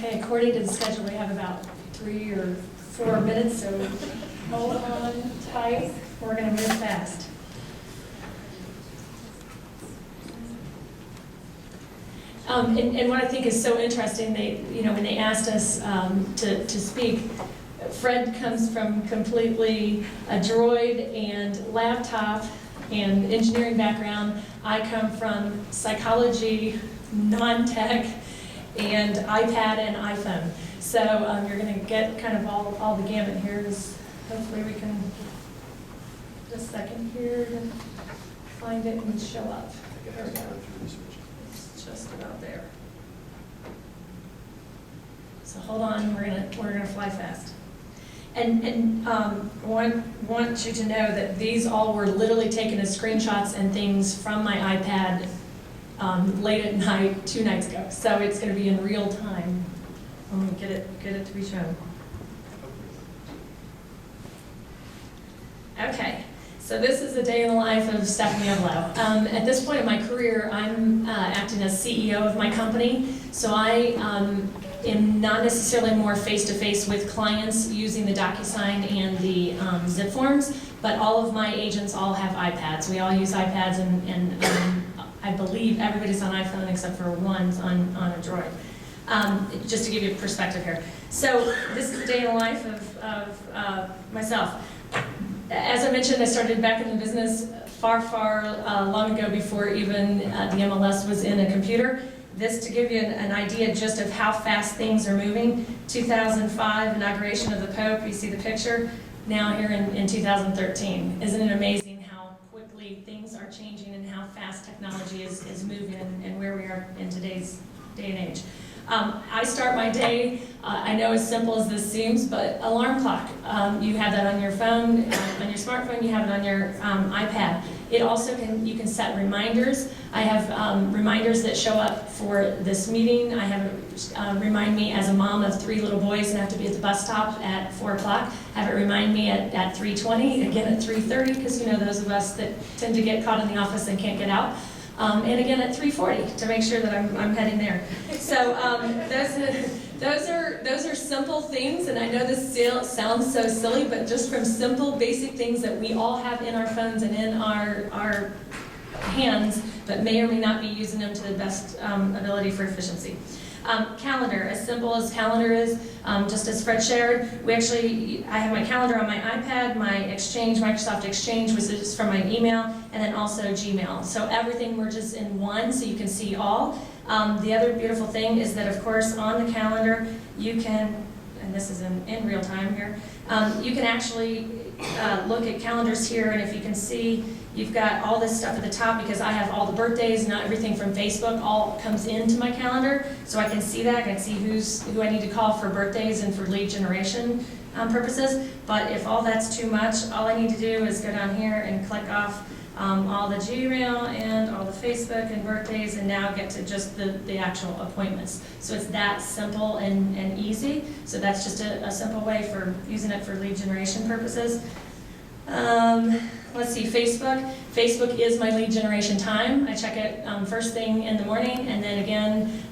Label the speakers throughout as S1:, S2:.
S1: Okay, according to the schedule, we have about 3 or 4 minutes, so hold on tight. We're going to move fast. And what I think is so interesting, when they asked us to speak, Fred comes from completely a droid and laptop and engineering background. I come from psychology, non-tech, and iPad and iPhone. So you're going to get kind of all the gamut here. Hopefully we can, just a second here, to find it and show up. There we go. It's just about there. So hold on, we're gonna fly fast. And want you to know that these all were literally taken as screenshots and things from my iPad late at night 2 nights ago. So it's going to be in real time. I'm going to get it to be shown. Okay, so this is a day in the life of Stephanie Evlow. At this point in my career, I'm acting as CEO of my company. So I am not necessarily more face-to-face with clients using the DocuSign and the zip forms, but all of my agents all have iPads. We all use iPads, and I believe everybody's on iPhone except for one's on a Droid. Just to give you a perspective here. So this is the day in the life of myself. As I mentioned, I started back in the business far long ago before even the MLS was in a computer. This to give you an idea just of how fast things are moving. 2005, inauguration of the Pope, you see the picture. Now here in 2013. Isn't it amazing how quickly things are changing and how fast technology is moving and where we are in today's day and age. I start my day, I know as simple as this seems, but alarm clock. You have that on your phone, on your smartphone, you have it on your iPad. It also you can set reminders. I have reminders that show up for this meeting. I have it remind me as a mom of 3 little boys and have to be at the bus stop at 4 o'clock. Have it remind me at 3:20, again at 3:30, because those of us that tend to get caught in the office and can't get out. And again at 3:40 to make sure that I'm heading there. So those are simple things, and I know this sounds so silly, but just from simple, basic things that we all have in our phones and in our hands, but may or may not be using them to the best ability for efficiency. Calendar, as simple as calendar is, just as Fred shared, I have my calendar on my iPad, my Exchange, Microsoft Exchange, which is from my email, and then also Gmail. So everything merges in one, so you can see all. The other beautiful thing is that, of course, on the calendar, you can, and this is in real time here, you can actually look at calendars here, and if you can see, you've got all this stuff at the top because I have all the birthdays, not everything from Facebook all comes into my calendar, so I can see that. I can see who I need to call for birthdays and for lead generation purposes. But if all that's too much, all I need to do is go down here and click off all the Gmail and all the Facebook and birthdays, and now get to just the actual appointments. So it's that simple and easy. So that's just a simple way for using it for lead generation purposes. Let's see, Facebook. Facebook is my lead generation time. I check it first thing in the morning, and then again,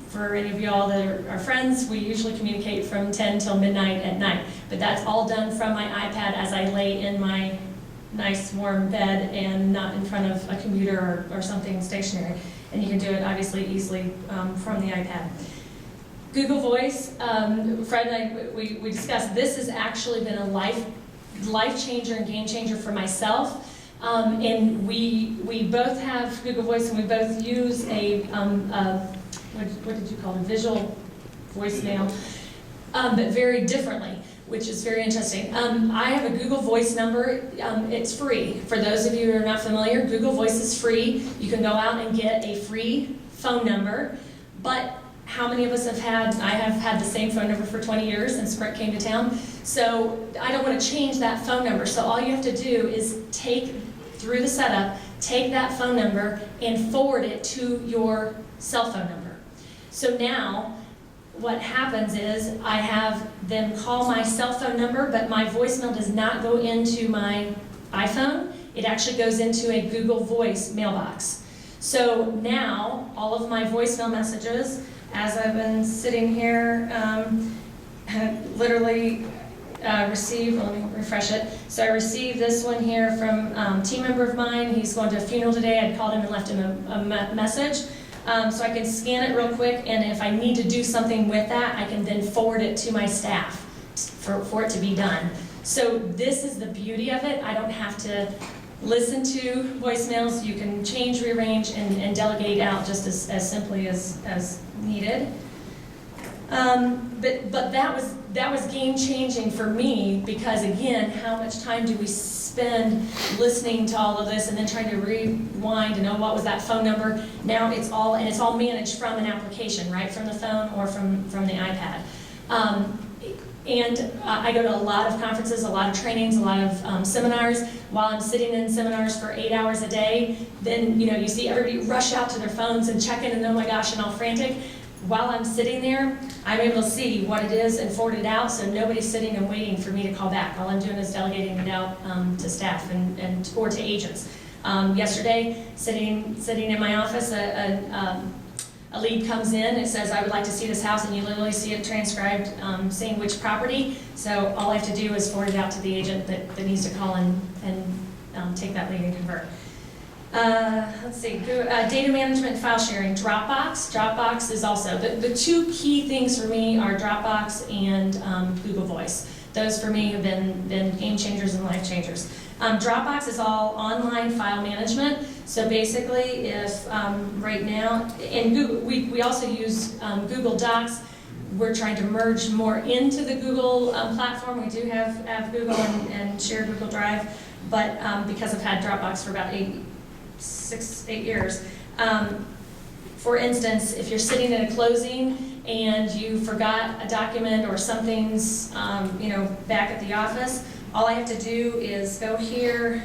S1: for any of y'all that are friends, we usually communicate from 10 till midnight at night. But that's all done from my iPad as I lay in my nice warm bed and not in front of a computer or something stationary. And you can do it obviously easily from the iPad. Google Voice, Fred and I, we discussed, this has actually been a life changer and game changer for myself. And we both have Google Voice, and we both use what did you call it, visual voicemail, but very differently, which is very interesting. I have a Google Voice number. It's free. For those of you who are not familiar, Google Voice is free. You can go out and get a free phone number, but how many of us I have had the same phone number for 20 years since Sprint came to town. So I don't want to change that phone number. So all you have to do is through the setup, take that phone number and forward it to your cell phone number. So now what happens is I have them call my cell phone number, but my voicemail does not go into my iPhone. It actually goes into a Google Voice mailbox. So now all of my voicemail messages as I've been sitting here, had literally received, let me refresh it. So I received this one here from a team member of mine. He's going to a funeral today. I called him and left him a message. So I can scan it real quick, and if I need to do something with that, I can then forward it to my staff for it to be done. So this is the beauty of it. I don't have to listen to voicemails. You can change, rearrange, and delegate out just as simply as needed. But that was game changing for me, because again, how much time do we spend listening to all of this and then trying to rewind and know what was that phone number? Now it's all managed from an application, right? From the phone or from the iPad. And I go to a lot of conferences, a lot of trainings, a lot of seminars. While I'm sitting in seminars for 8 hours a day, then you see everybody rush out to their phones and check in, and oh my gosh, and all frantic. While I'm sitting there, I'm able to see what it is and forward it out, so nobody's sitting and waiting for me to call back. All I'm doing is delegating it out to staff or to agents. Yesterday, sitting in my office, a lead comes in, it says, I would like to see this house, and you literally see it transcribed saying which property. So all I have to do is forward it out to the agent that needs to call and take that lead and convert. Let's see, data management, file sharing, Dropbox. Dropbox is also, the two key things for me are Dropbox and Google Voice. Those for me have been game changers and life changers. Dropbox is all online file management. So basically, if right now, in Google, we also use Google Docs. We're trying to merge more into the Google platform. We do have Google and share Google Drive, but because I've had Dropbox for about 8 years. For instance, if you're sitting in a closing and you forgot a document or something's back at the office, all I have to do is go here.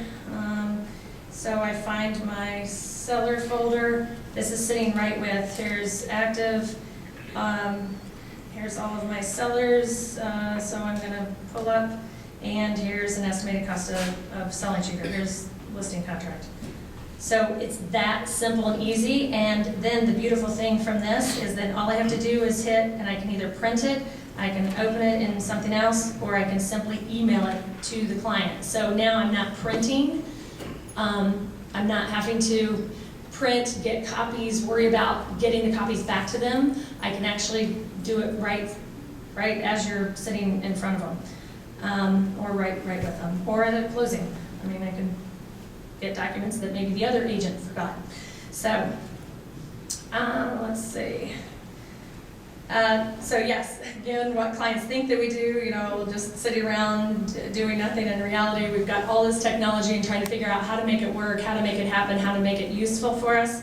S1: So I find my seller folder. This is sitting right with, here's active, here's all of my sellers, so I'm gonna pull up, and here's an estimated cost of selling cheaper. Here's listing contract. So it's that simple and easy, and then the beautiful thing from this is that all I have to do is hit, and I can either print it, I can open it in something else, or I can simply email it to the client. So now I'm not printing, I'm not having to print, get copies, worry about getting the copies back to them. I can actually do it right as you're sitting in front of them, or right with them, or at a closing. I mean, I can get documents that maybe the other agent forgot. So, let's see. So yes, again, what clients think that we do, just sitting around doing nothing. In reality, we've got all this technology and trying to figure out how to make it work, how to make it happen, how to make it useful for us.